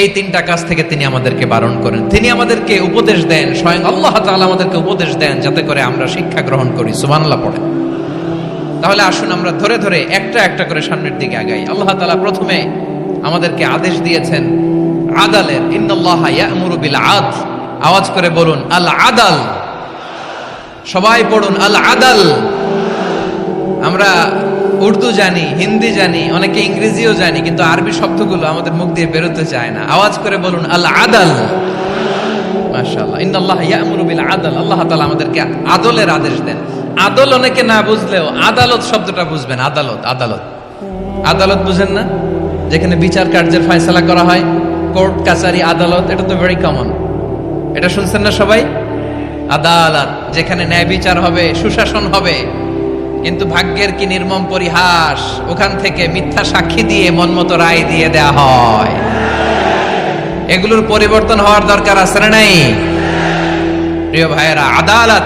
এই তিনটা কাজ থেকে তিনি আমাদেরকে বারণ করেন, তিনি আমাদেরকে উপদেশ দেন, স্বয়ং আল্লাহ তাআলা আমাদেরকে উপদেশ দেন যাতে করে আমরা শিক্ষা গ্রহণ করি। সুবহানাল্লাহ পড়ে। তাহলে আসুন আমরা ধরে ধরে একটা একটা করে সামনের দিকে আগাই। আল্লাহ তাআলা প্রথমে আমাদেরকে আদেশ দিয়েছেন আদালের, ইন্নাল্লাহা ইয়া'মুরু বিল আদল। আওয়াজ করে বলুন আল আদাল। সবাই পড়ুন আল আদাল। আমরা উর্দু জানি, হিন্দি জানি, অনেকে ইংরেজিও জানি, কিন্তু আরবি শব্দগুলো আমাদের মুখ দিয়ে বেরোতে চায় না। আওয়াজ করে বলুন আল আদাল। মাশাআল্লাহ, ইন্নাল্লাহা ইয়া'মুরু বিল আদল। আল্লাহ তাআলা আমাদেরকে আদলের আদেশ দেন। আদল অনেকে না বুঝলেও আদালত শব্দটা বুঝবেন। আদালত, আদালত, আদালত বুঝেন না? যেখানে বিচার কার্যের ফয়সালা করা হয়, কোর্ট কাছারি আদালত, এটা তো ভেরি কমন। এটা শুনছেন না সবাই? আদালত, যেখানে ন্যায় বিচার হবে, সুশাসন হবে। কিন্তু ভাগ্যের কি নির্মম পরিহাস, ওখান থেকে মিথ্যা সাক্ষী দিয়ে মনমতো রায় দিয়ে দেয়া হয়। এগুলোর পরিবর্তন হওয়ার দরকার আছে না নাই? প্রিয় ভাইয়েরা, আদালত,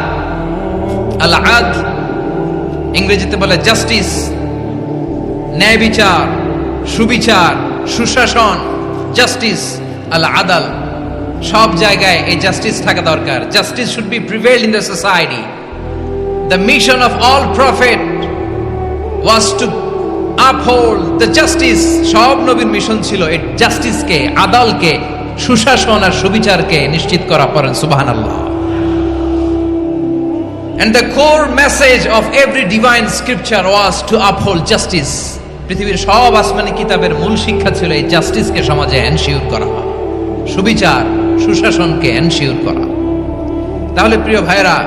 আল আদল, ইংরেজিতে বলে জাস্টিস, ন্যায় বিচার, সুবিচার, সুশাসন, জাস্টিস, আল আদাল। সব জায়গায় এই জাস্টিস থাকা দরকার। Justice should be prevail in the society. The mission of all prophet was to uphold the justice. সব নবীর মিশন ছিল এই জাস্টিসকে, আদালকে, সুশাসন আর সুবিচারকে নিশ্চিত করা। পড়েন সুবহানাল্লাহ। And the core message of every divine scripture was to uphold justice. পৃথিবীর সব আসমানি কিতাবের মূল শিক্ষা ছিল এই জাস্টিসকে সমাজে এনশিওর করা, সুবিচার, সুশাসনকে এনশিওর করা। তাহলে প্রিয় ভাইরা,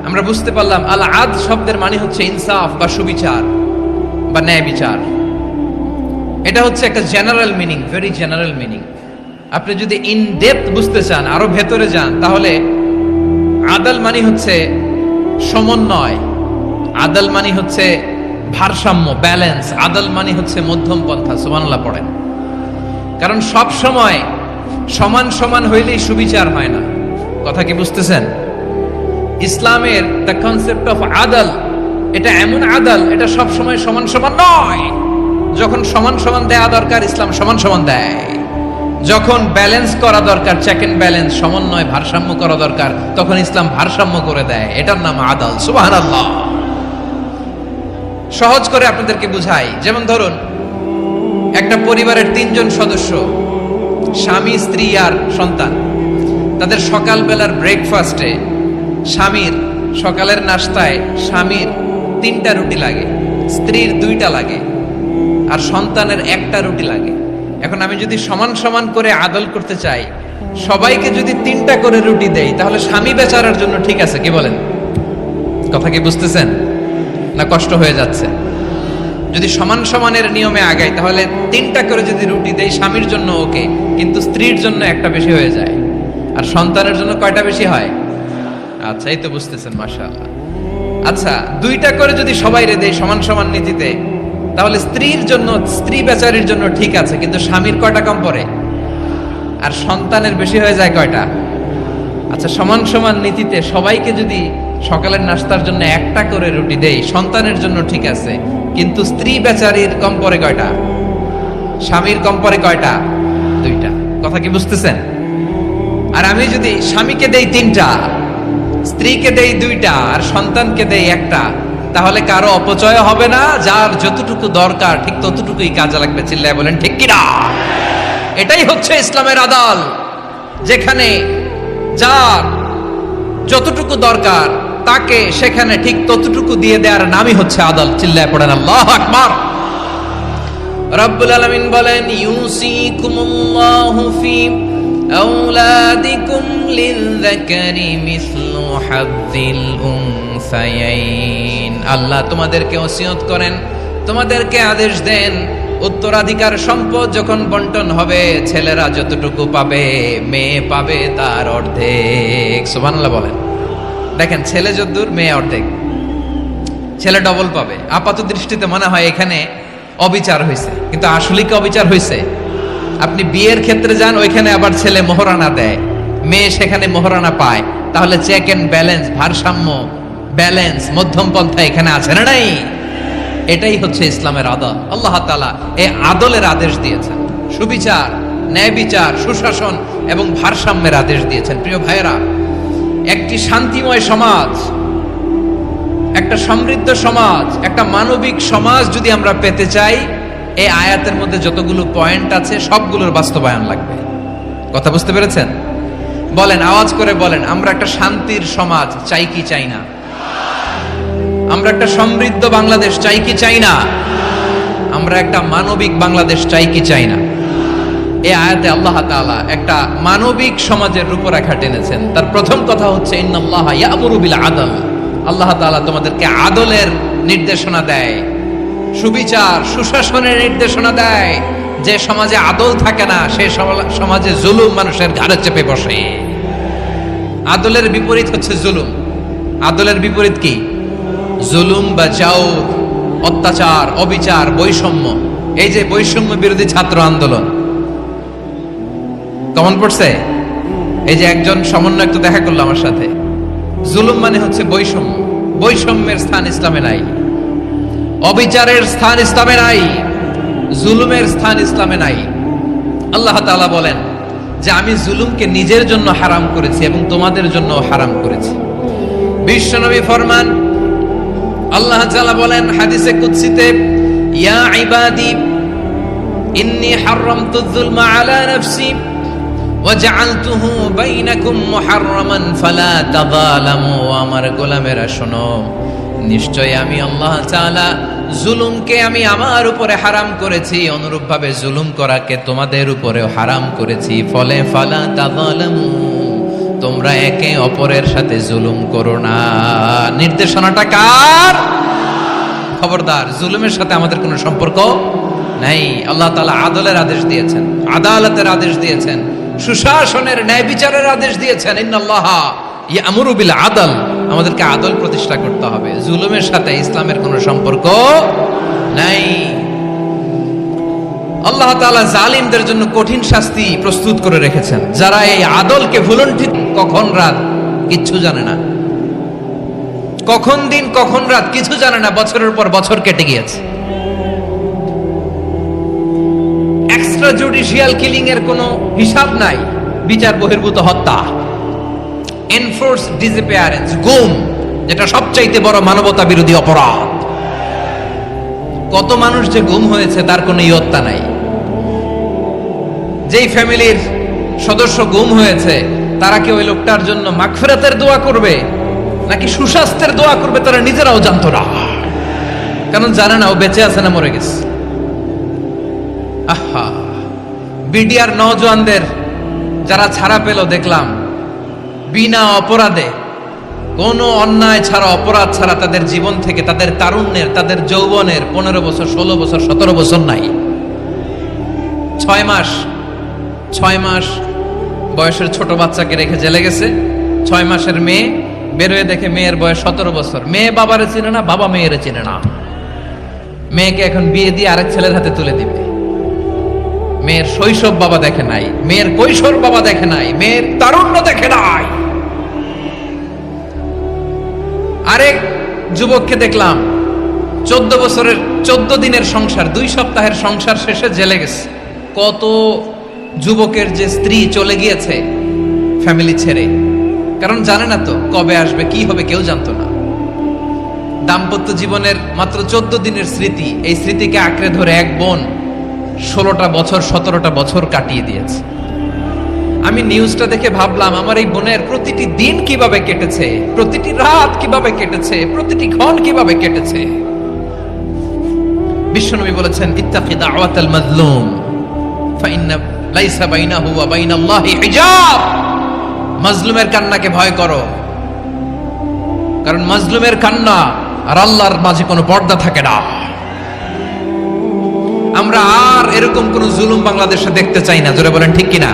আমরা বুঝতে পারলাম আল আদ শব্দের মানে হচ্ছে ইনসাফ বা সুবিচার বা ন্যায় বিচার। এটা হচ্ছে একটা general meaning, very general meaning. আপনি যদি ইন ডেপথ বুঝতে চান, আরো ভেতরে যান, তাহলে আদাল মানে হচ্ছে সমন্বয়, আদাল মানে হচ্ছে ভারসাম্য, ব্যালেন্স। আদাল মানে হচ্ছে মধ্যম পন্থা। সুবহানাল্লাহ পড়েন। কারণ সব সময় সমান সমান হইলেই সুবিচার হয় না। কথা কি বুঝতেছেন? ইসলামের দ্য কনসেপ্ট অফ আদাল, এটা এমন আদাল, এটা সব সময় সমান সমান নয়। যখন সমান সমান দেয়া দরকার, ইসলাম সমান সমান দেয়। যখন ব্যালেন্স করা দরকার, চেক এন্ড ব্যালেন্স, সমন্বয়, ভারসাম্য করা দরকার, তখন ইসলাম ভারসাম্য করে দেয়। এটার নাম আদাল। সুবহানাল্লাহ। সহজ করে আপনাদেরকে বুঝাই। যেমন ধরুন, একটা পরিবারের 3 জন সদস্য, স্বামী, স্ত্রী আর সন্তান। তাদের সকালবেলার ব্রেকফাস্টে, স্বামীর সকালের নাস্তায় স্বামীর 3টা রুটি লাগে, স্ত্রীর 2টা লাগে, আর সন্তানের 1টা রুটি লাগে। এখন আমি যদি সমান সমান করে আদল করতে চাই, সবাইকে যদি 3টা করে রুটি দেই, তাহলে স্বামী বেচারার জন্য ঠিক আছে? কি বলেন? কথা কি বুঝতেছেন না কষ্ট হয়ে যাচ্ছে? যদি সমান সমানের নিয়মে আগাই, তাহলে 3টা করে যদি রুটি দেই, স্বামীর জন্য ওকে, কিন্তু স্ত্রীর জন্য 1টা বেশি হয়ে যায়। আর সন্তানের জন্য কয়টা বেশি হয়? আচ্ছা, এই তো বুঝতেছেন, মাশাআল্লাহ। আচ্ছা, 2টা করে যদি সবাই দেই সমান সমান নীতিতে, তাহলে স্ত্রীর জন্য, স্ত্রী বেচারির জন্য ঠিক আছে, কিন্তু স্বামীর কয়টা কম পড়ে? আর সন্তানের বেশি হয়ে যায় কয়টা? আচ্ছা, সমান সমান নীতিতে সবাইকে যদি সকালের নাস্তার জন্য 1টা করে রুটি দেই, সন্তানের জন্য ঠিক আছে, কিন্তু স্ত্রী বেচারির কম পড়ে কয়টা? স্বামীর কম পড়ে কয়টা? 2টা। কথা কি বুঝতেছেন? আর আমি যদি স্বামীকে দেই 3টা, স্ত্রীকে দেই 2টা, আর সন্তানকে দেই 1টা, তাহলে কারো অপচয় হবে না। যার যতটুকু দরকার ঠিক ততটুকুই কাজে লাগবে। চিল্লায় বলেন ঠিক কিনা? এটাই হচ্ছে ইসলামের আদাল, যেখানে যার যতটুকু দরকার তাকে সেখানে ঠিক ততটুকু দিয়ে দেওয়ার নামই হচ্ছে আদাল। চিল্লায় পড়েন আল্লাহু আকবার। রব্বুল আলামিন বলেন, ইউসিকুমুল্লাহু ফি আওলাদিকুম লিযযাকারি মিসলু হাযযিল উনসায়াইন। আল্লাহ তোমাদেরকে ওসিয়ত করেন, তোমাদেরকে আদেশ দেন, উত্তরাধিকার সম্পদ যখন বন্টন হবে, ছেলেরা যতটুকু পাবে, মেয়ে পাবে তার অর্ধেক। সুবহানাল্লাহ বলেন। দেখেন, ছেলে যতদূর, মেয়ে অর্ধেক। ছেলে ডবল পাবে। আপাত দৃষ্টিতে মনে হয় এখানে অবিচার হয়েছে, কিন্তু আসলে কি অবিচার হয়েছে? আপনি বিয়ের ক্ষেত্রে যান, ওইখানে আবার ছেলে মোহরানা দেয়, মেয়ে সেখানে মোহরানা পায়। তাহলে চেক এন্ড ব্যালেন্স, ভারসাম্য, ব্যালেন্স, মধ্যম পন্থা এখানে আছে না নাই? এটাই হচ্ছে ইসলামের আদল। আল্লাহ তাআলা এই আদলের আদেশ দিয়েছেন। সুবিচার, ন্যায় বিচার, সুশাসন এবং ভারসাম্যের আদেশ দিয়েছেন। প্রিয় ভাইয়েরা, একটি শান্তিময় সমাজ, একটা সমৃদ্ধ সমাজ, একটা মানবিক সমাজ যদি আমরা পেতে চাই, এই আয়াতের মধ্যে যতগুলো পয়েন্ট আছে সবগুলোর বাস্তবায়ন লাগবে। কথা বুঝতে পেরেছেন? বলেন, আওয়াজ করে বলেন, আমরা একটা শান্তির সমাজ চাই কি চাই না? আমরা একটা সমৃদ্ধ বাংলাদেশ চাই কি চাই না? আমরা একটা মানবিক বাংলাদেশ চাই কি চাই না? এই আয়াতে আল্লাহ তাআলা একটা মানবিক সমাজের রূপরেখা টেনেছেন। তার প্রথম কথা হচ্ছে ইন্নাল্লাহা ইয়ামুরু বিল আদল। আল্লাহ তাআলা তোমাদেরকে আদলের নির্দেশনা দেয়, সুবিচার, সুশাসনের নির্দেশনা দেয়। যে সমাজে আদল থাকে না, সেই সমাজে জুলুম মানুষের ঘাড়ে চেপে বসে। আদলের বিপরীত হচ্ছে জুলুম। আদলের বিপরীত কি? জুলুম বা জাওর, অত্যাচার, অবিচার, বৈষম্য। এই যে বৈষম্য বিরোধী ছাত্র আন্দোলন কমন পড়ছে? এই যে একজন সমন্বয়ক তো দেখা করলো আমার সাথে। জুলুম মানে হচ্ছে বৈষম্য। বৈষম্যের স্থান ইসলামে নাই, অবিচারের স্থান ইসলামে নাই, জুলুমের স্থান ইসলামে নাই। আল্লাহ তাআলা বলেন যে আমি জুলুমকে নিজের জন্য হারাম করেছি এবং তোমাদের জন্য হারাম করেছি। বিশ্বনবী ফরমান, আল্লাহ তাআলা বলেন হাদিসে কুদসিতে, ইয়া ইবাদি ইন্নী হারামতু যুলমা আলা নাফসি ওয়া জাআলতুহু বাইনাকুম মুহাররামান ফালা তাযালামু। আমার গোলামেরা শোনো, নিশ্চয় আমি আল্লাহ তাআলা জুলুমকে আমি আমার উপরে হারাম করেছি, অনুরূপভাবে জুলুম করাকে তোমাদের উপরেও হারাম করেছি। ফলে ফালা তাযালামু, তোমরা একে অপরের সাথে জুলুম করো না। নির্দেশনাটা কার? খবরদার, জুলুমের সাথে আমাদের কোনো সম্পর্ক নাই। আল্লাহ তাআলা আদলের আদেশ দিয়েছেন, আদালতের আদেশ দিয়েছেন, সুশাসনের, ন্যায় বিচারের আদেশ দিয়েছেন। ইন্নাল্লাহা ইয়ামুরু বিল আদল, আমাদেরকে আদল প্রতিষ্ঠা করতে হবে। জুলুমের সাথে ইসলামের কোনো সম্পর্ক নাই। আল্লাহ তাআলা জালিমদের জন্য কঠিন শাস্তি প্রস্তুত করে রেখেছেন। যারা এই আদলকে ভুলণ্ঠিত, কখন রাত কিচ্ছু জানে না, কখন দিন কখন রাত কিছু জানে না, বছরের পর বছর কেটে গিয়েছে। এক্সট্রা জুডিশিয়াল কিলিং এর কোনো হিসাব নাই, বিচার বহির্ভূত হত্যা, এনফোর্স ডিসঅ্যাপিয়ারেন্স, গুম, যেটা সবচাইতে বড় মানবতা বিরোধী অপরাধ। কত মানুষ যে গুম হয়েছে তার কোনো ইয়ত্তা নাই। যেই ফ্যামিলির সদস্য গুম হয়েছে, তারা কি ওই লোকটার জন্য মাগফিরাতের দোয়া করবে নাকি সুস্বাস্থ্যের দোয়া করবে তারা নিজেরাও জানতো না, কারণ জানে না ও বেঁচে আছে না মরে গেছে। আহা, বিডিআর নওজোয়ানদের যারা ছাড়া পেল দেখলাম, বিনা অপরাধে, কোনো অন্যায় ছাড়া, অপরাধ ছাড়া তাদের জীবন থেকে, তাদের তারুণ্যের, তাদের যৌবনের 15 বছর, 16 বছর, 17 বছর নাই, 6 মাস বয়সের ছোট বাচ্চাকে রেখে জেলে গেছে। 6 মাসের মেয়ে বেরোয় দেখে মেয়ের বয়স 17 বছর। মেয়ে বাবারে চিনে না, বাবা মেয়েরে চিনে না। মেয়েকে এখন বিয়ে দিয়ে আরেক ছেলের হাতে তুলে দিবে। মেয়ের শৈশব বাবা দেখে নাই, মেয়ের কৈশোর বাবা দেখে নাই, মেয়ের তারুণ্য দেখে নাই। আরেক যুবককে দেখলাম 14 বছরের 14 দিনের সংসার, 2 সপ্তাহের সংসার শেষে জেলে গেছে। কত যুবকের যে স্ত্রী চলে গিয়েছে ফ্যামিলি ছেড়ে, কারণ জানে না তো কবে আসবে, কি হবে, কেউ জানতো না। দাম্পত্য জীবনের মাত্র 14 দিনের স্মৃতি, এই স্মৃতিকে আঁকড়ে ধরে এক বোন 16টা বছর, 17টা বছর কাটিয়ে দিয়েছে। আমি নিউজটা দেখে ভাবলাম, আমার এই বোনের প্রতিটি দিন কিভাবে কেটেছে, প্রতিটি রাত কিভাবে কেটেছে, প্রতিটি ক্ষণ কিভাবে কেটেছে। বিশ্বনবী বলেছেন, ইত্তাকি দাওয়াতাল মাজলুম ফাইন্না লাইসা বাইনাহু ওয়া বাইনাল্লাহি হিজাব। মাজলুমের কান্নাকে ভয় করো, কারণ মাজলুমের কান্না আর আল্লাহর মাঝে কোনো পর্দা থাকে না। আমরা আর এরকম কোন জুলুম বাংলাদেশে দেখতে চাই না। জোরে বলেন ঠিক কিনা?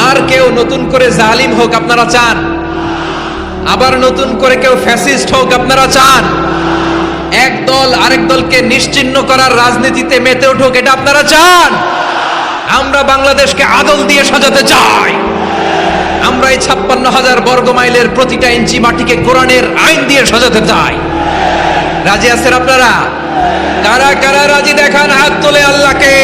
আর কেউ নতুন করে জালিম হোক আপনারা চান? আবার নতুন করে কেউ ফ্যাসিস্ট হোক আপনারা চান? এক দল আরেক দলকে নিশ্চিহ্ন করার রাজনীতিতে মেতে উঠুক, এটা আপনারা চান? আমরা বাংলাদেশকে আদল দিয়ে সাজাতে চাই। আমরা এই 56,000 বর্গ মাইলের প্রতিটা ইঞ্চি মাটিকে কোরআনের আইন দিয়ে সাজাতে চাই। রাজি আছেন আপনারা? কারা কারা রাজি দেখান হাত তোলে আল্লাহকে।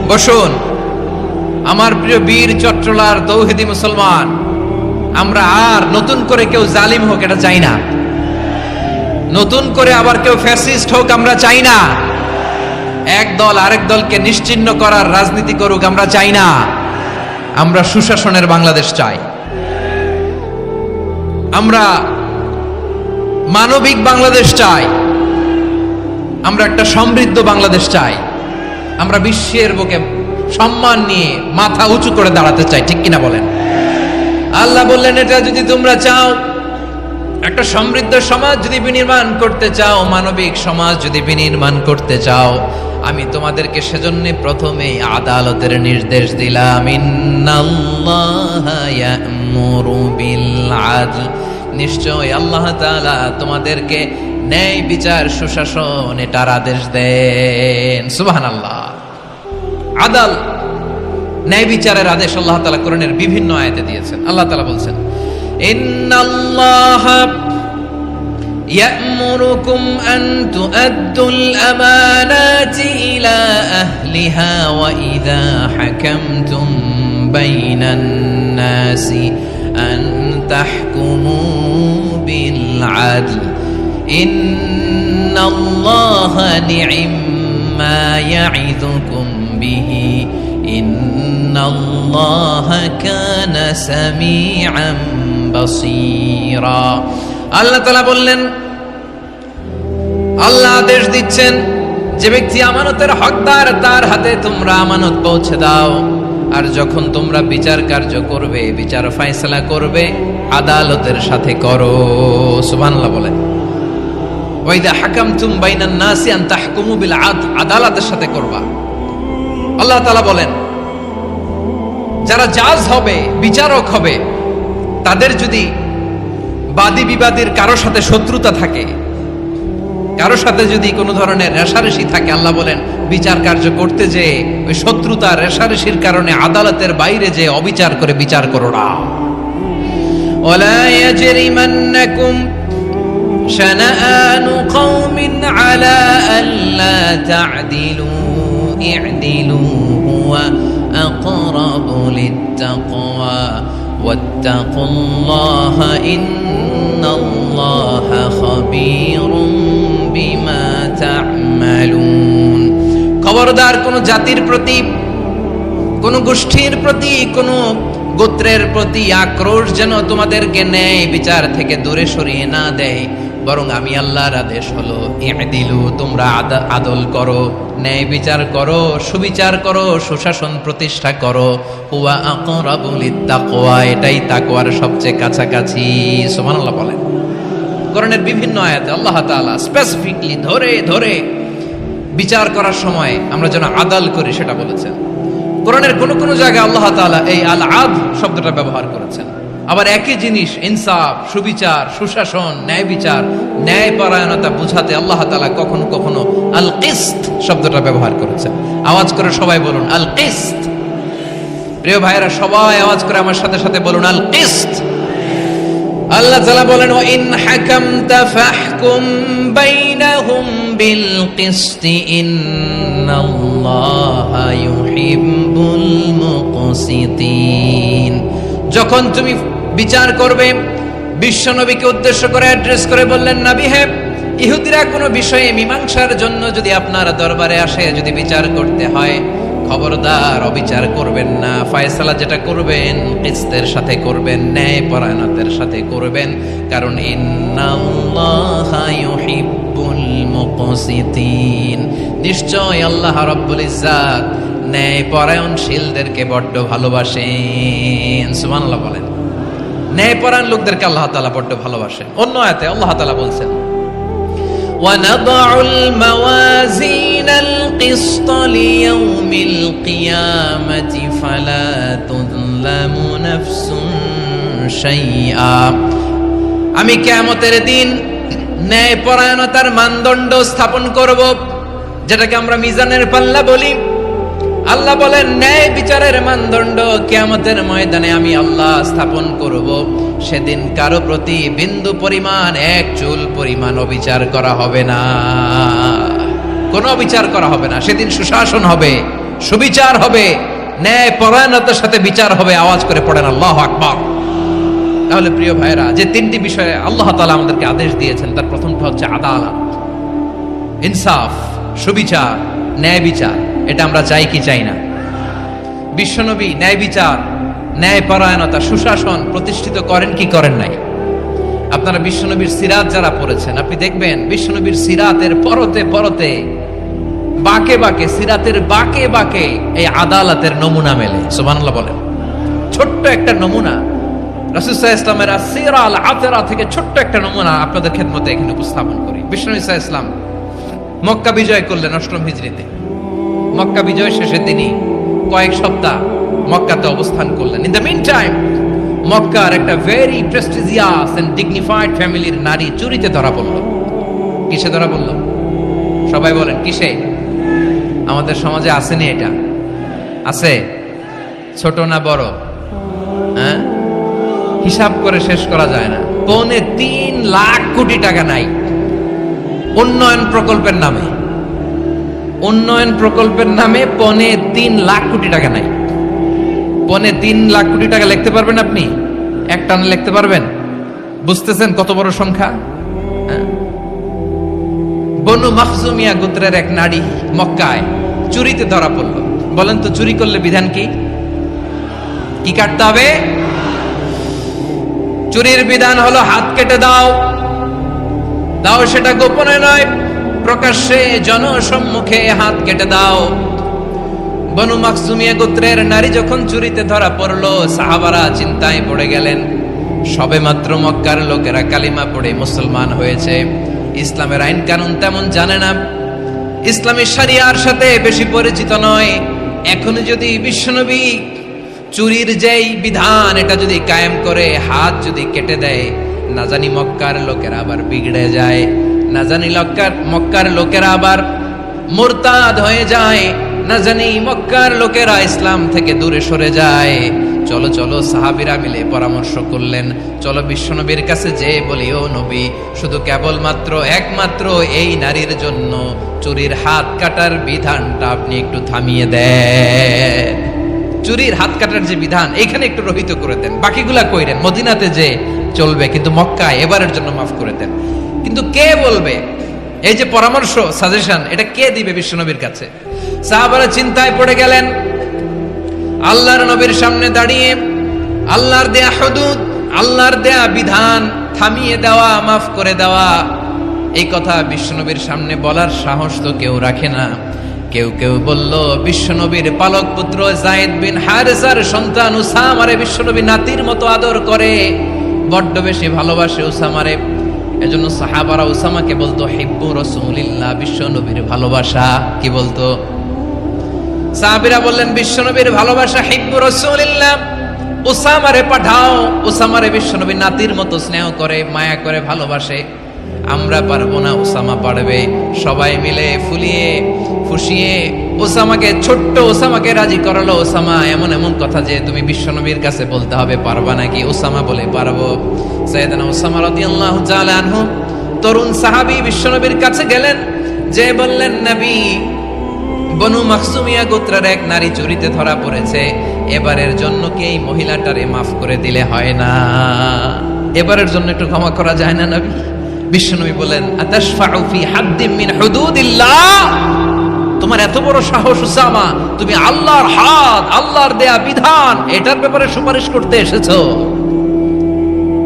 বসুন। আমার প্রিয় বীর চট্টলার তৌহিদি মুসলমান, আমরা আর নতুন করে কেউ জালিম হোক এটা চাই না, নতুন করে আবার কেউ ফ্যাসিস্ট হোক আমরা চাই না, এক দল আরেক দলকে নিশ্চিহ্ন করার রাজনীতি করুক আমরা চাই না। আমরা সুশাসনের বাংলাদেশ চাই, আমরা মানবিক বাংলাদেশ চাই, আমরা একটা সমৃদ্ধ বাংলাদেশ চাই, আমরা বিশ্বের বুকে সম্মান নিয়ে মাথা উঁচু করে দাঁড়াতে চাই, ঠিক কিনা বলেন? আল্লাহ বললেন, এটা যদি তোমরা চাও, একটা সমৃদ্ধ সমাজ যদি বিনির্মাণ করতে চাও, মানবিক সমাজ যদি বিনির্মাণ করতে চাও, আমি তোমাদেরকে সেজন্য প্রথমে আদালতের নির্দেশ দিলাম। ইন্নাল্লাহা ইয়া'মুরু বিল আদল, নিশ্চয় আল্লাহ তাআলা তোমাদেরকে ন্যায় বিচার সুশাসন এটার আদেশ দেন। সুবহানাল্লাহ। আদাল, ন্যায় বিচারের আদেশ আল্লাহ তাআলা কোরআনের বিভিন্ন আয়াতে দিয়েছেন। আল্লাহ তাআলা বলছেন, ইন্নাল্লাহা يأمركم أن تؤدوا الأمانات إلى أهلها وإذا حكمتم بين الناس أن تحكموا بالعدل إن الله نعم ما يعظكم به إن الله كان سميعا بصيرا। আল্লাহ তাআলা বললেন, আল্লাহ আদেশ দিচ্ছেন, যে ব্যক্তি আমানতের হকদার তার হাতে তোমরা আমানত পৌঁছে দাও, আর যখন তোমরা বিচার কার্য করবে, বিচার ফয়সালা করবে, আদালতের সাথে করো। সুবহানাল্লাহ বলেন। ওয়াইদা হাকামতুম বাইনান নাসি আন তাহকুমু বিল আদল, আদালতের সাথে করবা। আল্লাহ তাআলা বলেন, যারা জাজ হবে, বিচারক হবে, তাদের যদি বাদী বিবাদীর কারো সাথে শত্রুতা থাকে, কারো সাথে যদি কোনো ধরনের রেষারেষি থাকে, আল্লাহ বলেন বিচার কার্য করতে যে ওই শত্রুতা রেষারেষির কারণে আদালতের বাইরে যে অবিচার করে বিচার করো না। ওয়ালা ইয়াজরিমান্নাকুম শানাআনু কওমিন আলা আল্লা তা'দিলু ই'দিলু হুয়া আকরাবু লিত্তাকওয়া ওয়াত্তাকুল্লাহা ইন্নাল্লাহা খাবীরুম বিমা তা'মালুন। খবরদার কোন জাতির প্রতি, কোন গোষ্ঠীর প্রতি, কোন গোত্রের প্রতি আক্রোশ যেন তোমাদেরকে ন্যায় বিচার থেকে দূরে সরিয়ে না দেয়, বরং আমি আল্লাহর আদেশ হলো ই'দিলু, তোমরা আদল করো, ন্যায় বিচার করো, সুবিচার করো, সুশাসন প্রতিষ্ঠা করো। হুয়া আকরাবু লিত্তাকওয়া, এটাই তাকওয়ার সবচেয়ে কাছাকাছি। সুবহানাল্লাহ বলেন। কোরআনের বিভিন্ন আয়াতে আল্লাহ তাআলা স্পেসিফিকলি ধরে ধরে বিচার করার সময় আমরা যেন আদাল করি সেটা বলেছেন। কোরআনের কোন কোন জায়গায় আল্লাহ তাআলা এই আল আদল শব্দটা ব্যবহার করেছেন। আবার একই জিনিস ইনসাফ, সুবিচার, সুশাসন, ন্যায় বিচার, ন্যায় পরায়ণতা বুঝাতে আল্লাহ তাআলা কখনো কখনো আল কিসত শব্দটা ব্যবহার করেছেন। আওয়াজ করে সবাই বলুন আল কিসত। প্রিয় ভাইরা, সবাই আওয়াজ করে আমার সাথে সাথে বলুন আল কিসত। আল্লাহ তাআলা বলেন, ওয়া ইন হাকামতা ফাহকুম বাইনাহুম বিল কিসতি ইন্নাল্লাহা ইউহিব্বুল মুকসিতিন। যখন তুমি বিচার করবে, বিশ্বনবীকে উদ্দেশ্য করে অ্যাড্রেস করে বললেন, নবী হে, ইহুদিরা কোনো বিষয়ে মীমাংসার জন্য যদি আপনার দরবারে আসে, যদি বিচার করতে হয়, খবরদার অবিচার করবেন না। ফয়সালা যেটা করবেন কিসতের সাথে করবেন, ন্যায় পরায়ণতার সাথে করবেন, কারণ ইন্নাল্লাহা ইউহিব্বুল মুকসিতিন, নিশ্চয় আল্লাহ রাব্বুল ইজ্জাত ন্যায় পরায়ণশীলদেরকে বড্ড ভালোবাসেন। সুবহানাল্লাহ বলেন। ন্যায় পরায়ণ লোকদেরকে আল্লাহ তাআলা বড্ড ভালোবাসেন। অন্য আয়াতে আল্লাহ তাআলা বলছেন, وَنَضَعُ الْمَوَازِينَ الْقِسْطَ لِيَوْمِ الْقِيَامَةِ فَلَا تُظْلَمُ نَفْسٌ شَيْئًا। আমি কিয়ামতের দিন ন্যায় পরায়ণতার মানদণ্ড স্থাপন করব, যেটাকে আমরা মিজানের পাল্লা বলি। আল্লাহ বলেন, ন্যায় বিচারের মানদণ্ড কিয়ামতের ময়দানে আমি আল্লাহ স্থাপন করব। সেদিন কারো প্রতি বিন্দু পরিমাণ, এক চুল পরিমাণ অবিচার করা হবে না, কোনো অবিচার করা হবে না। সেদিন সুশাসন হবে, সুবিচার হবে, ন্যায় পরায়ণতার সাথে বিচার হবে। আওয়াজ করে পড়েন আল্লাহু আকবার। তাহলে প্রিয় ভাইরা, যে তিনটি বিষয়ে আল্লাহ তাআলা আমাদেরকে আদেশ দিয়েছেন, তার প্রথমটা হচ্ছে আদালত, ইনসাফ, সুবিচার, ন্যায় বিচার। এটা আমরা চাই কি চাই না? বিশ্বনবী ন্যায় বিচার, ন্যায় পরায়ণতা, সুশাসন প্রতিষ্ঠিত করেন কি করেন নাই? আপনারা বিশ্বনবীর সিরাত যারা পড়েছেন, আপনি দেখবেন বিশ্বনবীর সিরাতের পরতে পরতে, বাঁকে বাঁকে, সিরাতের বাঁকে বাঁকে এই আদালতের নমুনা মেলে। সুবহানাল্লাহ বলেন। ছোট্ট একটা নমুনা রাসূল সাল্লাল্লাহু আলাইহি ওয়াসাল্লামের আসিরা আল আতেরা থেকে ছোট্ট একটা নমুনা আপনাদের খেদমতে এখানে উপস্থাপন করি। বিশ্বনবী সাল্লাল্লাহু আলাইহি ওয়াসাল্লাম মক্কা বিজয় করলেন ৮ম হিজরিতে। মক্কা বিজয় শেষে তিনি কয়েক সপ্তাহ মক্কাতে অবস্থান করলেন। ইন দ্য মিন টাইম মক্কার একটা ভেরি প্রেস্টিজিয়াস এন্ড ডিগনিফাইড ফ্যামিলির নারী চুরিতে ধরা পড়ল। কিসে ধরা পড়ল? সবাই বলেন কিসে? আমাদের সমাজে আসেনি এটা? আছে? ছোট না বড়? হ্যাঁ, হিসাব করে শেষ করা যায় না। ৩.৫ লাখ কোটি টাকা নাই উন্নয়ন প্রকল্পের নামে। উন্নয়ন প্রকল্পের নামে ৩.৫ লাখ কোটি টাকা নাই। ৩.৫ লাখ কোটি টাকা লিখতে পারবেন আপনি? এক টানে লিখতে পারবেন? বুঝতেছেন কত বড় সংখ্যা? বনু মাখজুমিয়া গোত্রের এক নারী মক্কায় চুরিতে ধরা পড়ল। বলেন তো চুরি করলে বিধান কি? কি কাটতে হবে? চুরির বিধান হলো হাত কেটে দাও। দাও সেটা গোপনে নয়, প্রকাশ্যে জনসম্মুখে হাত কেটে দাও। বনু মাখজুমিয়া গোত্রের নারী যখন চুরিতে ধরা পড়লো, সাহাবারা চিন্তায় পড়ে গেলেন। সবেমাত্র মক্কার লোকেরা কালিমা পড়ে মুসলমান হয়েছে, ইসলামের আইন কানুন তেমন জানে না, ইসলামী শরিয়ার সাথে বেশি পরিচিত নয়। এখন যদি বিশ্বনবী চুরির যেই বিধান এটা যদি কায়েম করে হাত যদি কেটে দেয়, না জানি মক্কার লোকেরা আবার বিগড়ে যায়, না জানি মক্কার লোকেরা আবার মুরতাদ হয়ে যায়, না জানি মক্কার লোকেরা ইসলাম থেকে দূরে সরে যায়। চলো চলো, সাহাবীরা মিলে পরামর্শ করলেন, চলো বিশ্বনবীর কাছে যে বলি, ও নবী, শুধু কেবলমাত্র একমাত্র এই নারীর জন্য চুরির হাত কাটার বিধানটা আপনি একটু থামিয়ে দেন। চুরির হাত কাটার যে বিধান এখানে একটু রহিত করে দেন, বাকিগুলা কইরেন মদিনাতে যে চলবে, কিন্তু মক্কায় এবারের জন্য মাফ করে দেন। কিন্তু কে বলবে? এই যে পরামর্শ, সাজেশন, এটা কে দিবে বিশ্বনবীর কাছে? সাহাবারা চিন্তায় পড়ে গেলেন। আল্লাহর নবীর সামনে দাঁড়িয়ে আল্লাহর দেয়া হুদুদ, আল্লাহর দেয়া বিধান থামিয়ে দেওয়া, মাফ করে দেওয়া, এই কথা বিশ্বনবীর সামনে বলার সাহস তো কেউ রাখে না। কেউ কেউ বলল, বিশ্বনবীর পালক পুত্র যায়েদ বিন হারেসার সন্তান উসামারে বিশ্বনবী নাতির মতো আদর করে, বড্ড বেশি ভালোবাসে উসামারে। এজন্য সাহাবারা উসামাকে বলতো হিব্বু রাসূলিল্লাহ, বিশ্বনবীর ভালোবাসা। কি বলতো? সাহাবীরা বললেন, বিশ্বনবীর ভালোবাসা হিব্বু রাসূলিল্লাহ, উসামারে পাঠাও। উসামারে বিশ্বনবী নাতির মতো স্নেহ করে, মায়া করে, ভালোবাসে। আমরা পারবো না, উসামা পারবে। সবাই মিলে ফুলিয়ে ফুসিয়ে ওসামাকে, ছোট্ট ওসামাকে রাজি করালো। ওসামা এমন এমন কথা যে তুমি বিশ্বনবীর কাছে বলতে হবে, পারবা নাকি? ওসামা বলে, পারবো। সাইয়েদনা ওসামা রাদিয়াল্লাহু তাআলা আনহু তরুণ সাহাবী বিশ্বনবীর কাছে গেলেন, যে বললেন, নবী, বনু মাখজুমিয়া গোত্রের এক নারী চুরিতে ধরা পড়েছে, এবারের জন্য কি এই মহিলাটারে মাফ করে দিলে হয় না? এবারের জন্য একটু ক্ষমা করা যায় না নবী? বিশ্বনবী বলেন, আতাশফাউ ফি হাদ্দিন মিন হুদুদিল্লাহ, তোমার এত বড় সাহস উসামা, তুমি আল্লাহর হাদ, আল্লাহর দেয়া বিধান, এটার ব্যাপারে সুপারিশ করতে এসেছো?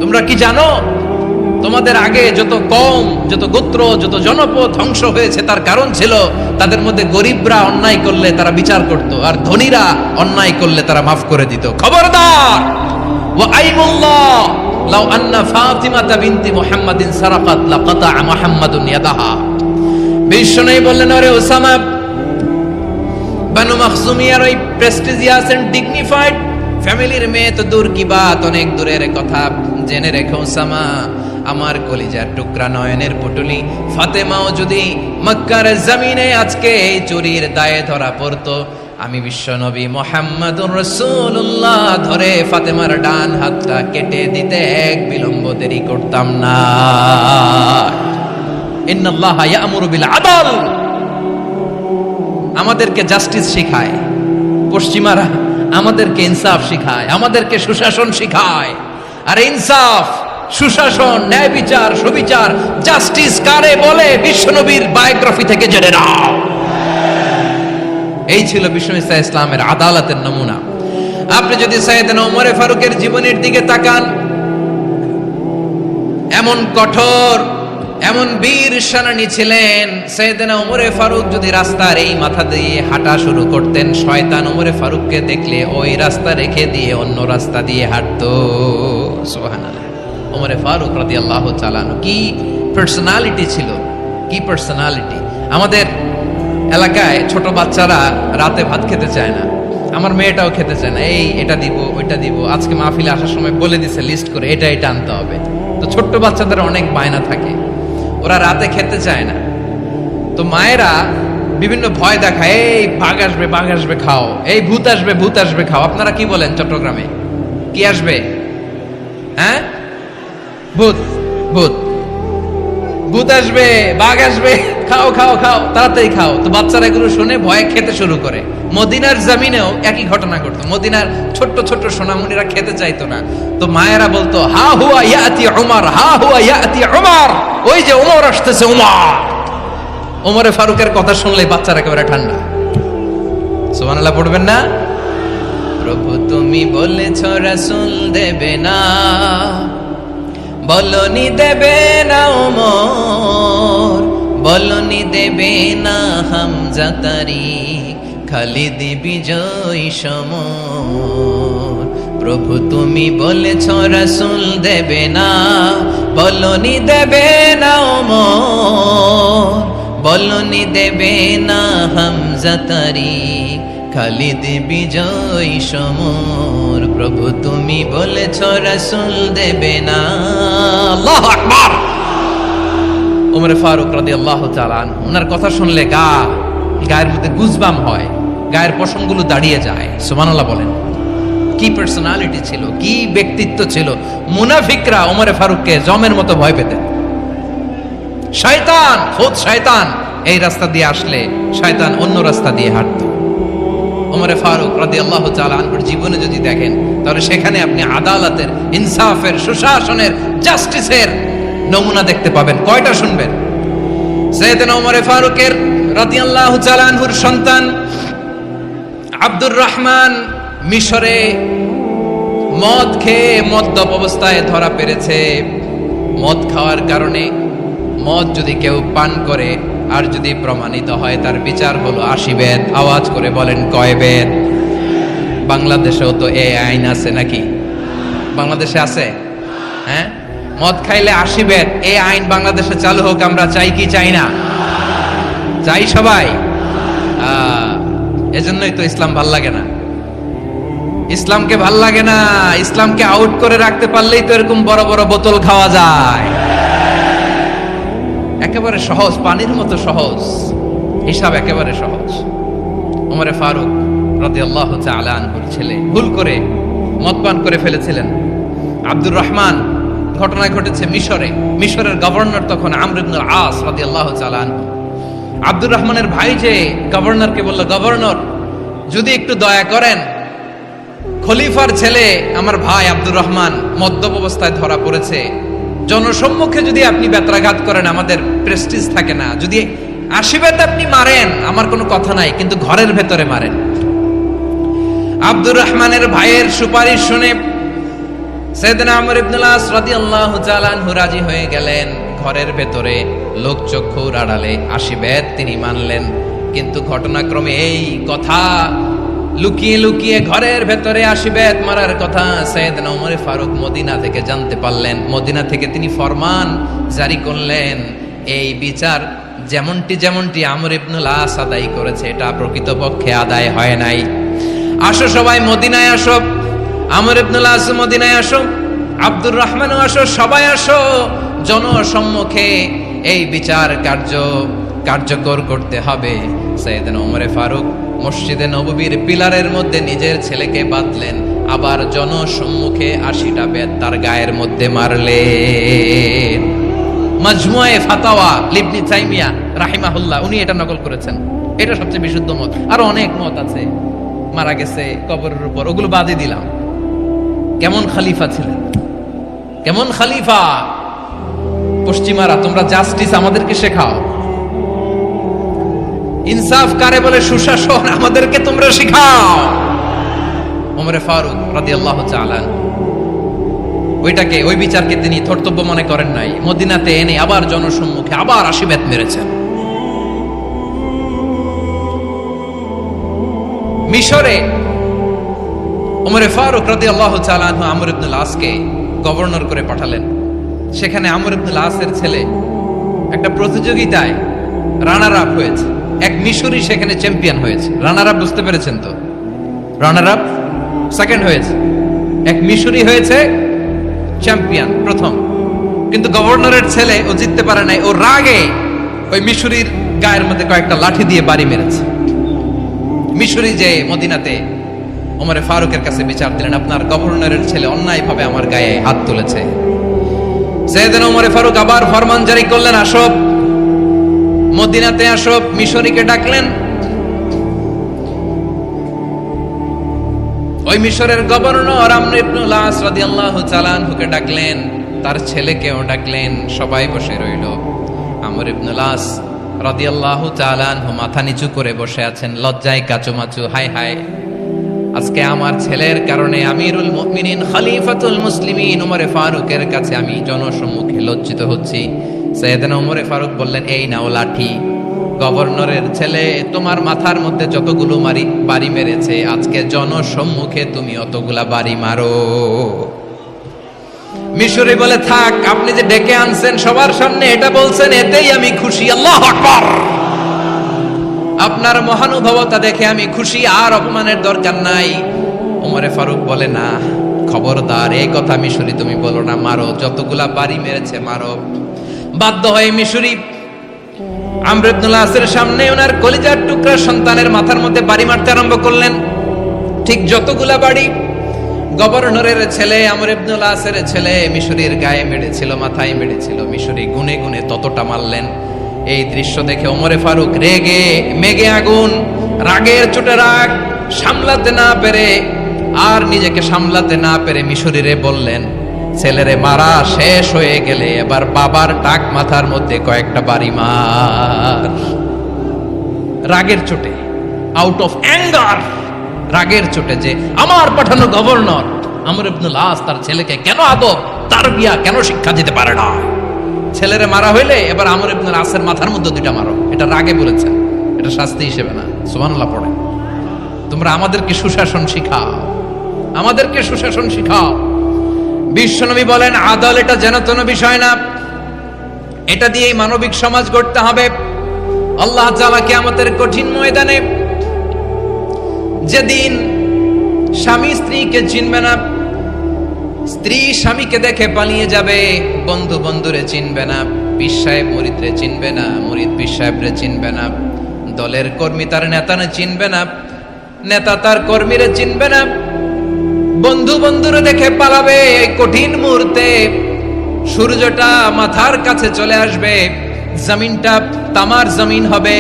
তোমরা কি জানো তোমাদের আগে যত কওম, যত গোত্র, যত জনপদ ধ্বংস হয়েছে তার কারণ ছিল তাদের মধ্যে গরিবরা অন্যায় করলে তারা বিচার করত, আর ধনীরা অন্যায় করলে তারা মাফ করে দিত। খবরদার! ওয়া আইমুল্লাহ লাউ আন্না ফাতিমাতা বিনতি মুহাম্মাদিন সারাকাত লাকাতা মুহাম্মাদুন ইয়াদাহা। বিশ্বনবী বললেন, আরে ওসামা, বনু মাখজুমিয়ার ওই প্রেস্টিজিয়াস এন্ড ডিগনিফাইড ফ্যামিলির মেয়ে তো দূর কি বাত, অনেক দূরের কথা। জেনে রেখো ওসামা, আমার কলিজার টুকরা নয়নের পুটুলি ফাতেমাও যদি মক্কার জমিনে আজকে এই চুরির দায়ে ধরা পড়তো, আমি বিশ্বনবী মুহাম্মাদুর রাসূলুল্লাহ ধরে ফাতেমার ডান হাতটা কেটে দিতে এক বিলম্ব দেরি করতাম না। ইন্নাল্লাহা ইয়া'মুরু বিল আদল, আমাদেরকে জাস্টিস শিখায়, পশ্চিমারা আমাদেরকে ইনসাফ শিখায়, আমাদেরকে সুশাসন শিখায়। আর ইনসাফ, সুশাসন, ন্যায় বিচার, সুবিচার, জাস্টিস কারে বলে বিশ্বনবীর বায়োগ্রাফি থেকে জেনে নাও। এই ছিল বিষ্ণু ইসা ইসলামের আদালতের নমুনা। আপনি যদি সাইয়েদনা ওমর ফারুকের জীবনের দিকে তাকান, এমন কঠোর, এমন বীর সেনানী ছিলেন। সাইয়েদনা ওমর ফারুক যদি রাস্তার এই মাথা দিয়ে হাঁটা শুরু করতেন, শয়তান ওমর ফারুককে দেখলে ওই রাস্তা রেখে দিয়ে অন্য রাস্তা দিয়ে হাঁটতো। সুবহানাল্লাহ। ওমর ফারুক রাদিয়াল্লাহু তাআলা কি পার্সোনালিটি ছিল, কি পার্সোনালিটি। আমাদের এলাকায় ছোট বাচ্চারা রাতে ভাত খেতে চায় না, আমার মেয়েটাও খেতে চায় না। এই এটা দিব, ওইটা দিব, আজকে মাহফিলে আসার সময় বলে দিছে লিস্ট করে এটা এটা আনতে হবে। তো ছোট্ট বাচ্চাদের অনেক বায়না থাকে, ওরা রাতে খেতে চায় না। তো মায়েরা বিভিন্ন ভয় দেখায়, এই বাঘ আসবে, বাঘ আসবে খাও, এই ভূত আসবে, ভূত আসবে খাও। আপনারা কি বলেন চট্টগ্রামে? কি আসবে? হ্যাঁ, ভূত, ভূত, ভূত আসবে, বাঘ আসবে, খাও খাও খাও, তাড়াতাড়ি খাও। তো বাচ্চারা এগুলো শুনে ভয়ে খেতে শুরু করে। মদিনার জমিনেও একই ঘটনা ঘটতো। মদিনার ছোট্ট ছোট্ট সোনামণিরা খেতে চাইতো না। তো মায়েরা বলতো, হা হুয়া ইয়াতি উমর, হা হুয়া ইয়াতি উমর, ওই যে ওমর আসতেছে, ওমর। ওমরে ফারুকের কথা শুনলে বাচ্চারা একেবারে ঠান্ডা। সুবহানাল্লাহ পড়বেন না? প্রভু তুমি বলেছ রাসূল দেবে না, বলনি দেবে না ওমর, বলনি দেবে না হামজা তারিক, খালিদ বিজয় সমর। প্রভু তুমি বলেছ রাসূল দেবে না, বলনি দেবে না ওমর, বলনি দেবে না হামজা তারিক, খালিদ বিজয় সমর। প্রভু তুমি বলেছ রাসূল দেবে না। আল্লাহু আকবার। ওমর ফারুক রাদিয়াল্লাহু তাআলা আনহু, ওনার কথা শুনলে গায়ের মধ্যে গুজবাম হয়, গায়ের পশমগুলো দাঁড়িয়ে যায়। সুবহানাল্লাহ বলেন। কি পার্সোনালিটি ছিল, কি ব্যক্তিত্ব ছিল। মুনাফিকরা ওমর ফারুককে জমের মতো ভয় পেতেন। শয়তান, খোদ শয়তান এই রাস্তা দিয়ে আসলে শয়তান অন্য রাস্তা দিয়ে হাঁটতো। ওমর ফারুক রাদিয়াল্লাহু তাআলা আনহুর জীবনে যদি দেখেন, তাহলে সেখানে আপনি আদালতের, ইনসাফের, সুশাসনের, জাস্টিসের নমুনা দেখতে পাবেন। কয়টা শুনবেন? সাইয়েদনা ওমর ফারুকের রাদিয়াল্লাহু তাআলা আনহুর সন্তান আব্দুর রহমান মিশরে মদ খেয়ে মদ্যপ অবস্থায় ধরা পড়েছে। মদ খাওয়ার কারণে, মদ যদি কেউ পান করে আর যদি প্রমাণিত হয়, তার বিচার হলো 80 বেত। আওয়াজ করে বলেন কয় বেত? বাংলাদেশেও তো এই আইন আছে নাকি? বাংলাদেশে আছে? হ্যাঁ, মদ খাইলে 80 বেত। এই আইন বাংলাদেশে চালু হোক, আমরা চাই কি চাই না? চাই সবাই। এজন্যই তো ইসলাম ভাল লাগে না। ইসলামকে ভাল লাগে না। ইসলামকে আউট করে রাখতে পারলেই তো এরকম বড় বড় বোতল খাওয়া যায়। একেবারে সহজ, পানির মতো সহজ, হিসাব একেবারে সহজ। ওমর ফারুক রাদিয়াল্লাহু তাআলা আনহুর ছেলে ভুল করে মদ পান করে ফেলেছিলেন। আব্দুর রহমান, ঘটনা ঘটেছে মিশরে। মিশরের গভর্নর তখন আমর ইবনুল আস রাদিয়াল্লাহু তাআলা আনহু। আব্দুর রহমানের ভাই যে গভর্নরকে বলল, গভর্নর যদি একটু দয়া করেন, খলিফার ছেলে আমার ভাই আব্দুর রহমান মদ্যপ অবস্থায় ধরা পড়েছে, জনসম্মুখে যদি আপনি বেত্রাঘাত করেন আমাদের প্রেস্টিজ থাকে না, যদি 80 বেত আপনি মারেন আমার কোনো কথা নাই, কিন্তু ঘরের ভেতরে মারেন। আব্দুর রহমানের ভাইয়ের সুপারিশ শুনে সাইয়েদনা আমর ইবনুল আস রাদিয়াল্লাহু তাআলা আনহু রাজি হয়ে গেলেন। ঘরের ভেতরে লোকচক্ষুর আড়ালে 80 বেত তিনি মানলেন। কিন্তু ঘটনাক্রমে এই কথা লুকিয়ে লুকিয়ে ঘরের ভেতরে 80 বেত মারার কথা সাইয়েদনা ওমর ফারুক মদিনা থেকে জানতে পারলেন। মদিনা থেকে তিনি ফরমান জারি করলেন, এই বিচার যেমনটি আমর ইবনুল আস আদায় করেছে, এটা প্রকৃতপক্ষে আদায় হয় নাই। আসো সবাই মদিনায় আসো, আমর ইবনুল আস মদিনায় আসো, আব্দুর রহমানও আসো, সবাই আসো, জনসম্মুখে এই বিচার কার্যকর করতে হবে। সাইয়েদনা ওমর ফারুক মসজিদে নববীর পিলারের মধ্যে নিজের ছেলেকে বাঁধলেন, আবার জনসম্মুখে 80টা বেত তার গায়ের মধ্যে মারলেন। মাজমুয়ে ফাতাওয়া ইবনে তাইমিয়া রাহিমাহুল্লাহ উনি এটা নকল করেছেন। এটা সবচেয়ে বিশুদ্ধ মত। আরো অনেক মত আছে, মারা গেছে কবরের উপর, ওগুলো বাদই দিলাম। কেমন খালিফা ছিলেন, কেমন খালিফা! পশ্চিমারা তোমরা জাস্টিস আমাদেরকে শেখাও, ইনসাফ কারে বলে, সুশাসন আমাদেরকে তোমরা শেখাও। ওমরে ফারুক রাদিয়াল্লাহু তাআলা ওইটাকে, ওই বিচারকে তিনি ধর্তব্য মনে করেন নাই। মদিনাতে এনে আবার জনসম্মুখে আবার আশীর্বাদ মেরেছেন। মিশরে ওমরে ফারুক রাদিয়াল্লাহু তাআলা আমর ইবনুল আসকে গভর্নর করে পাঠালেন। সেখানে আমর ইবনুল আসের ছেলে একটা প্রতিযোগিতায় রানার আপ হয়েছে। এক মিশরি সেখানে চ্যাম্পিয়ন হয়েছে। রানার আপ বুঝতে পেরেছেন তো? রানার আপ সেকেন্ড হয়েছে, এক মিশরি হয়েছে চ্যাম্পিয়ন প্রথম। কিন্তু গভর্নরের ছেলে ও জিততে পারে নাই। ও রাগে ওই মিশরির গায়ের মধ্যে কয়েকটা লাঠি দিয়ে বাড়ি মেরেছে। মিশরি যে মদিনাতে ওমরে ফারুকের কাছে বিচার দিলেন, আপনার গভর্নরের ছেলে অন্যায়ভাবে আমার গায়ে হাত তুলেছে। সেদিন ওমরে ফারুক আবার ফরমান জারি করলেন, আসো মদিনাতে আসো। মিশরীকে ডাকলেন। ওই মিশরের গভর্নর আমর ইবনুল আস রাদিয়াল্লাহু তাআলা আনহুকে ডাকলেন, তার ছেলেকেও ডাকলেন। সবাই বসে রইল। আমর ইবনুল আস রাদিয়াল্লাহু তাআলা আনহু মাথা নিচু করে বসে আছেন, লজ্জায় কাচুমাচু। হায় হায়, আজকে আমার ছেলের কারণে আমিরুল মুমিনিন খলিফাতুল মুসলিমিন ওমরে ফারুকের কাছে আমি জনসম্মুখে লজ্জিত হচ্ছি। সাইয়েদনা ওমরে ফারুক বললেন, এই নাও লাঠি। গভর্নরের ছেলে তোমার মাথার মধ্যে যতগুলো বাড়ি মেরেছে, আজকে জনসম্মুখে তুমি অতগুলা বাড়ি মারো। মিশরি বলে, থাক, আপনি যে ডেকে আনছেন সবার সামনে এটা বলছেন, এতেই আমি খুশি। আল্লাহু আকবার। আপনার মহানুভবতা দেখে আমি খুশি, আর অপমানের দরকার নাই। ওমরে ফারুক বলে, না, খবরদার, এই কথা মিশরি তুমি বলো না, মারো, যতগুলা বাড়ি মেরেছে মারো। বাধ্য হয়ে মিশরি আমর ইবনুল আসের সামনে ওনার কলিজার টুকরা সন্তানের মাথার মধ্যে বাড়ি মারতে আরম্ভ করলেন। ঠিক যতগুলা বাড়ি গভর্নরের ছেলে আমর ইবনুল আসের ছেলে মিশরির গায়ে মেরেছিল, মাথায় মেরেছিল, মিশরি গুনে গুনে ততটা মারলেন। এই দৃশ্য দেখে ওমরে ফারুক রেগে মেগে আগুন, রাগের চোটে রাগ সামলাতে না পেরে, আর নিজেকে সামলাতে না পেরে মিশরিরে বললেন, ছেলেরে মারা শেষ হয়ে গেলে এবার বাবার টাক মাথার মধ্যে কয়েকটা বাড়ি মার। রাগের চোটে, আউট অফ অ্যাঙ্গার, রাগের চোটে, যে আমার পাঠানো গভর্নর আমর ইবনুল আস তার ছেলেকে কেন আদব তারবিয়া কেন শিক্ষা দিতে পারে না। ছেলেরে মারা হইলে এবার আমর ইবনুল আসের মাথার মধ্যে দুইটা মারো। এটা রাগে বলেছেন, এটা শাস্তি হিসেবে না। সুবহানাল্লাহ পড়ে। তোমরা আমাদেরকে সুশাসন শিখাও, আমাদেরকে সুশাসন শিখাও। বিশ্বনবী বলেন, আদল এটা যেন তেন বিষয় না, এটা দিয়েই মানবিক সমাজ গড়তে হবে। আল্লাহ তাআলা কিয়ামতের কঠিন ময়দানে, যেদিন স্বামী স্ত্রীকে চিনবে না, স্ত্রী স্বামীকে দেখে পালিয়ে যাবে, বন্ধু বন্ধুরে চিনবে না, পীর সাহেব মুরিদরে চিনবে না, মুরিদ পীর সাহেবরে চিনবে না, দলের কর্মী তার নেতারে চিনবে না, নেতা তার কর্মীরে চিনবে না, বন্ধু বন্ধুরে দেখে পালাবে। এই কঠিন মুহূর্তে সূর্যটা মাথার কাছে চলে আসবে, জমিনটা তামার জমিন হবে।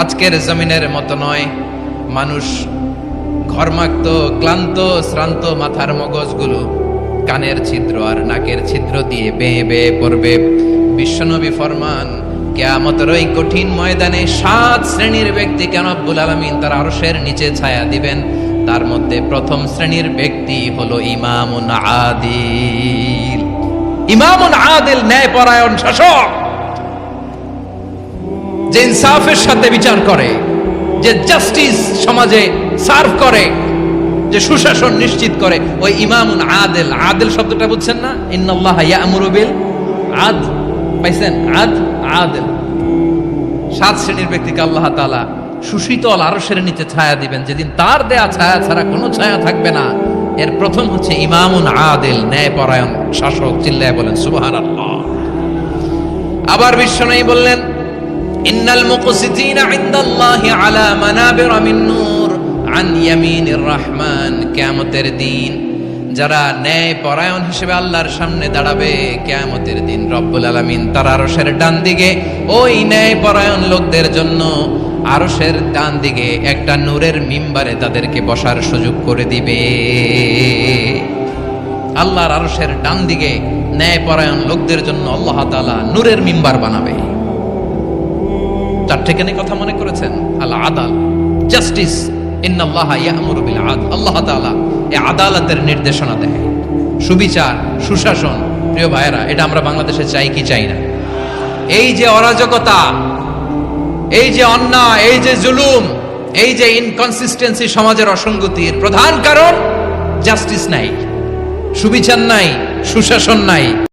আজকের জমিনের মতো নয়। মানুষ ঘর্মাক্ত, ক্লান্ত, শ্রান্ত মাথার মগজগুলো কানের ছিদ্র আর নাকের ছিদ্র দিয়ে বেয়ে বেয়ে পড়বে। বিশ্বনবী ফরমান, কিয়ামতের ওই কঠিন ময়দানে 7 শ্রেণীর ব্যক্তিকে রব্বুল আলামিন তার আরশের নিচে ছায়া দিবেন। তার মধ্যে প্রথম শ্রেণীর ব্যক্তি হলো ইমামুন আদিল। ইমামুন আদিল, ন্যায়পরায়ণ শাসক, যে ইনসাফের সাথে বিচার করে, যে জাস্টিস সমাজে সার্ভ করে, যে সুশাসন নিশ্চিত করে, ওই ইমামুন আদিল। আদিল শব্দটা বুঝছেন না? ইন্নাল্লাহা ইয়া'মুরু বিল আদল। পাইছেন? আদিল। 7 শ্রেণীর ব্যক্তিকে আল্লাহ তাআলা সুশীতল আরশের নিচে ছায়া দিবেন, যেদিন তার দেয়া ছায়া ছাড়া কোনো ছায়া থাকবে না। এর প্রথম হচ্ছে ইমামুন আদিল, ন্যায়পরায়ণ শাসক। চিল্লায় বলেন সুবহানাল্লাহ। আবার বিশ্বনবী বললেন, ইন্নাল মুকসিতিনা ইনদাল্লাহি আলা মানাবির মিন নূর আন ইয়ামিনির রহমান। কিয়ামতের দিন যারা ন্যায়পরায়ণ হিসেবে আল্লাহর সামনে দাঁড়াবে, কিয়ামতের দিন রব্বুল আলামিন তার আরশের ডান দিকে ওই ন্যায়পরায়ণ লোকদের জন্য আরশের ডান দিকে একটা নূরের মিম্বারে তাদেরকে বসার সুযোগ করে দিবে। আল্লাহর আরশের ডান দিকে ন্যায়পরায়ণ লোকদের জন্য আল্লাহ তাআলা নূরের মিম্বার বানাবে। চারটেখানি কথা মনে করেছেন? আল আদাল, জাস্টিস, ইন্নাল্লাহা ইয়া'মুরু বিল আদল। আল্লাহ তাআলা এই আদালতের নির্দেশনা দেয়, সুবিচার, সুশাসন। প্রিয় ভাইয়েরা, এটা আমরা বাংলাদেশে চাই কি চাই না? এই যে অরাজকতা, এই যে অন্যায়, এই যে জুলুম, এই যে ইনকনসিস্টেন্সি সমাজের অসঙ্গতির প্রধান কারণ জাস্টিস নাই, সুবিচার নাই, সুশাসন নাই।